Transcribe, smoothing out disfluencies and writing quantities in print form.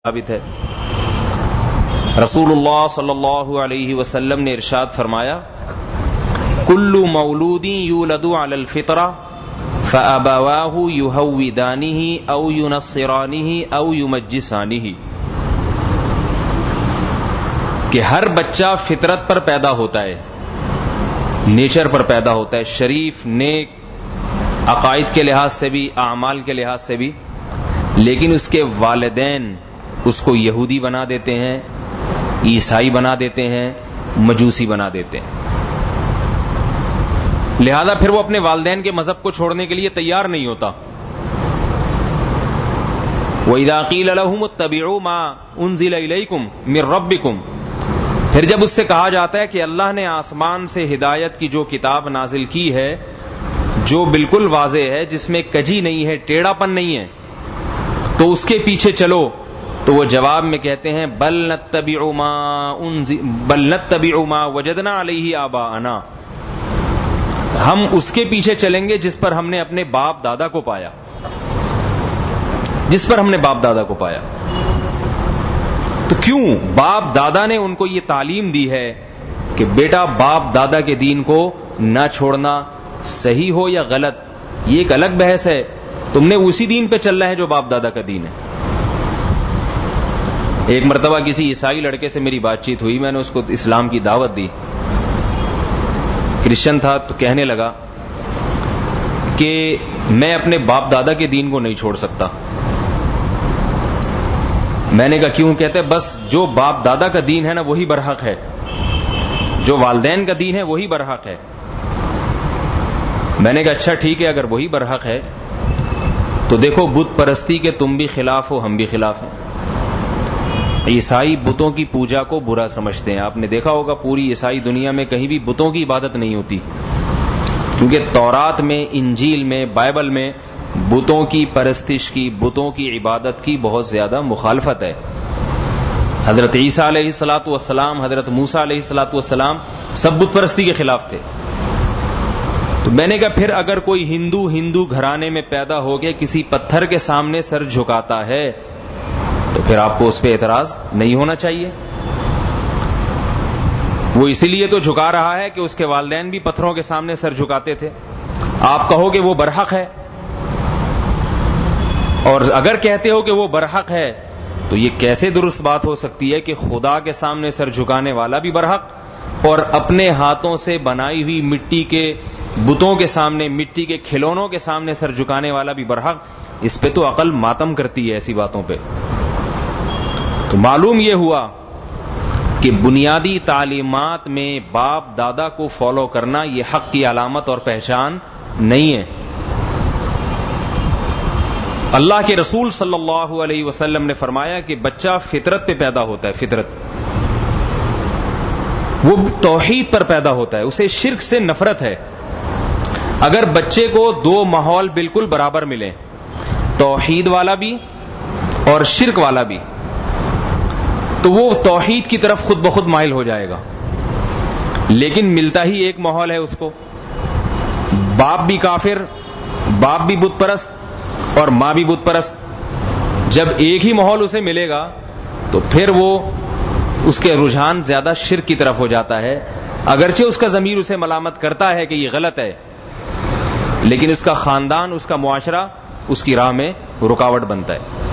ثابت ہے۔ رسول اللہ صلی اللہ علیہ وسلم نے ارشاد فرمایا، کل مولود یولد علی الفطرہ فابواہ یہودانہ او ینصرانہ او یمجسانہ، کہ ہر بچہ فطرت پر پیدا ہوتا ہے، نیچر پر پیدا ہوتا ہے، شریف نیک عقائد کے لحاظ سے بھی اعمال کے لحاظ سے بھی، لیکن اس کے والدین اس کو یہودی بنا دیتے ہیں، عیسائی بنا دیتے ہیں، مجوسی بنا دیتے ہیں، لہذا پھر وہ اپنے والدین کے مذہب کو چھوڑنے کے لیے تیار نہیں ہوتا۔ وَإِذَا قِيلَ لَهُمُ اتَّبِعُوا مَا أُنزِلَ إِلَيْكُمْ مِن رَبِّكُمْ، پھر جب اس سے کہا جاتا ہے کہ اللہ نے آسمان سے ہدایت کی جو کتاب نازل کی ہے، جو بالکل واضح ہے، جس میں کجی نہیں ہے، ٹیڑھا پن نہیں ہے، تو اس کے پیچھے چلو، تو وہ جواب میں کہتے ہیں بل نتبع ما وجدنا علیہ آباءنا، ہم اس کے پیچھے چلیں گے جس پر ہم نے اپنے باپ دادا کو پایا، جس پر ہم نے باپ دادا کو پایا۔ تو کیوں باپ دادا نے ان کو یہ تعلیم دی ہے کہ بیٹا باپ دادا کے دین کو نہ چھوڑنا، صحیح ہو یا غلط یہ ایک الگ بحث ہے، تم نے اسی دین پہ چلنا ہے جو باپ دادا کا دین ہے۔ ایک مرتبہ کسی عیسائی لڑکے سے میری بات چیت ہوئی، میں نے اس کو اسلام کی دعوت دی، کرسچن تھا، تو کہنے لگا کہ میں اپنے باپ دادا کے دین کو نہیں چھوڑ سکتا۔ میں نے کہا کیوں؟ کہتے بس جو باپ دادا کا دین ہے نا وہی برحق ہے، جو والدین کا دین ہے وہی برحق ہے۔ میں نے کہا اچھا ٹھیک ہے، اگر وہی برحق ہے تو دیکھو بت پرستی کے تم بھی خلاف ہو، ہم بھی خلاف ہیں۔ عیسائی بتوں کی پوجا کو برا سمجھتے ہیں، آپ نے دیکھا ہوگا پوری عیسائی دنیا میں کہیں بھی بتوں کی عبادت نہیں ہوتی، کیونکہ تورات میں، انجیل میں، بائبل میں بتوں کی پرستش کی، بتوں کی عبادت کی بہت زیادہ مخالفت ہے۔ حضرت عیسیٰ علیہ الصلوۃ والسلام، حضرت موسیٰ علیہ الصلوۃ والسلام سب بت پرستی کے خلاف تھے۔ تو میں نے کہا پھر اگر کوئی ہندو گھرانے میں پیدا ہو کے کسی پتھر کے سامنے سر جھکاتا ہے تو پھر آپ کو اس پہ اعتراض نہیں ہونا چاہیے۔ وہ اسی لیے تو جھکا رہا ہے کہ اس کے والدین بھی پتھروں کے سامنے سر جھکاتے تھے، آپ کہو کہ وہ برحق ہے، اور اگر کہتے ہو کہ وہ برحق ہے تو یہ کیسے درست بات ہو سکتی ہے کہ خدا کے سامنے سر جھکانے والا بھی برحق اور اپنے ہاتھوں سے بنائی ہوئی مٹی کے بتوں کے سامنے، مٹی کے کھلونوں کے سامنے سر جھکانے والا بھی برحق؟ اس پہ تو عقل ماتم کرتی ہے ایسی باتوں پہ۔ تو معلوم یہ ہوا کہ بنیادی تعلیمات میں باپ دادا کو فالو کرنا یہ حق کی علامت اور پہچان نہیں ہے۔ اللہ کے رسول صلی اللہ علیہ وسلم نے فرمایا کہ بچہ فطرت پہ پیدا ہوتا ہے، فطرت، وہ توحید پر پیدا ہوتا ہے، اسے شرک سے نفرت ہے۔ اگر بچے کو دو ماحول بالکل برابر ملے، توحید والا بھی اور شرک والا بھی، تو وہ توحید کی طرف خود بخود مائل ہو جائے گا۔ لیکن ملتا ہی ایک ماحول ہے اس کو، باپ بھی کافر، باپ بھی بت پرست اور ماں بھی بت پرست، جب ایک ہی ماحول اسے ملے گا تو پھر وہ اس کے رجحان زیادہ شرک کی طرف ہو جاتا ہے، اگرچہ اس کا ضمیر اسے ملامت کرتا ہے کہ یہ غلط ہے، لیکن اس کا خاندان، اس کا معاشرہ اس کی راہ میں رکاوٹ بنتا ہے۔